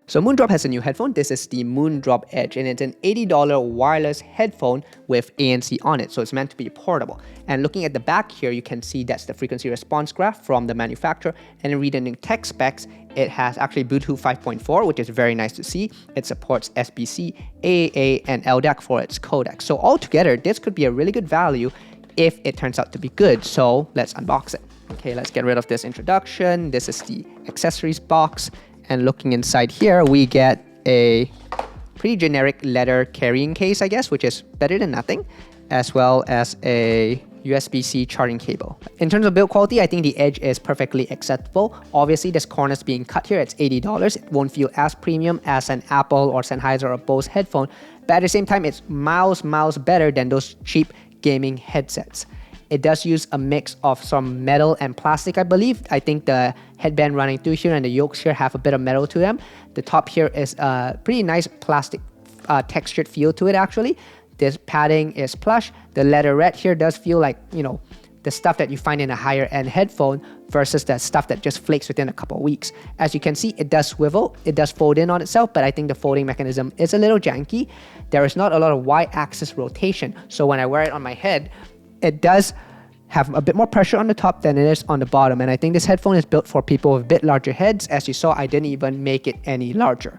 So MoonDrop has a new headphone. This is the MoonDrop Edge, and it's an $80 wireless headphone with ANC on it. So it's meant to be portable. And looking at the back here, you can see that's the frequency response graph from the manufacturer. And in reading tech specs, it has actually Bluetooth 5.4, which is very nice to see. It supports SBC, AAA, and LDAC for its codec. So altogether, this could be a really good value if it turns out to be good. So let's unbox it. Okay, let's get rid of this introduction. This is the accessories box. And looking inside here, we get a pretty generic leather carrying case, I guess, which is better than nothing, as well as a USB-C charging cable. In terms of build quality, I think the Edge is perfectly acceptable. Obviously, this corner's being cut here. It's $80. It won't feel as premium as an Apple or Sennheiser or Bose headphone, but at the same time, it's miles better than those cheap gaming headsets. It does use a mix of some metal and plastic, I believe. I think the headband running through here and the yokes here have a bit of metal to them. The top here is a pretty nice plastic textured feel to it, actually. This padding is plush. The leatherette here does feel like, you know, the stuff that you find in a higher end headphone versus the stuff that just flakes within a couple of weeks. As you can see, it does swivel, it does fold in on itself, but I think the folding mechanism is a little janky. There is not a lot of Y-axis rotation, so when I wear it on my head, it does have a bit more pressure on the top than it is on the bottom. And I think this headphone is built for people with a bit larger heads. As you saw, I didn't even make it any larger.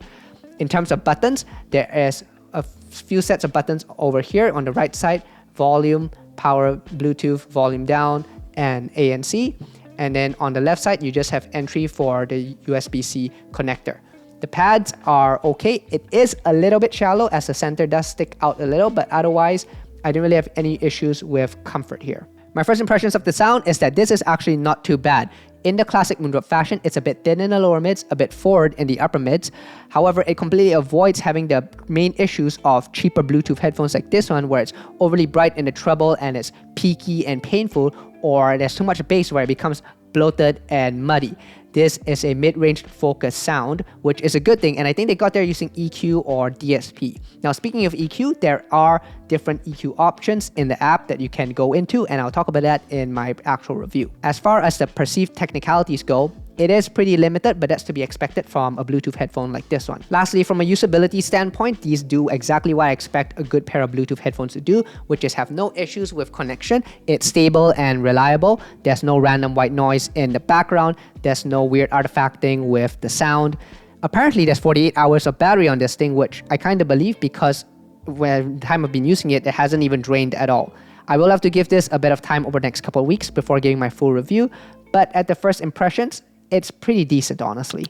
In terms of buttons, there is a few sets of buttons over here on the right side: volume, power, Bluetooth, volume down, and ANC. And then on the left side, you just have entry for the USB-C connector. The pads are okay. It is a little bit shallow as the center does stick out a little, but otherwise, I didn't really have any issues with comfort here. My first impressions of the sound is that this is actually not too bad. In the classic MoonDrop fashion, it's a bit thin in the lower mids, a bit forward in the upper mids. However, it completely avoids having the main issues of cheaper Bluetooth headphones like this one, where it's overly bright in the treble and it's peaky and painful, or there's too much bass where it becomes bloated and muddy. This is a mid-range focus sound, which is a good thing, and I think they got there using EQ or DSP. Now, speaking of EQ, there are different EQ options in the app that you can go into, and I'll talk about that in my actual review. As far as the perceived technicalities go, it is pretty limited, but that's to be expected from a Bluetooth headphone like this one. Lastly, from a usability standpoint, these do exactly what I expect a good pair of Bluetooth headphones to do, which is have no issues with connection. It's stable and reliable. There's no random white noise in the background. There's no weird artifacting with the sound. Apparently, there's 48 hours of battery on this thing, which I kind of believe because when the time I've been using it, it hasn't even drained at all. I will have to give this a bit of time over the next couple of weeks before giving my full review, but at the first impressions, it's pretty decent, honestly.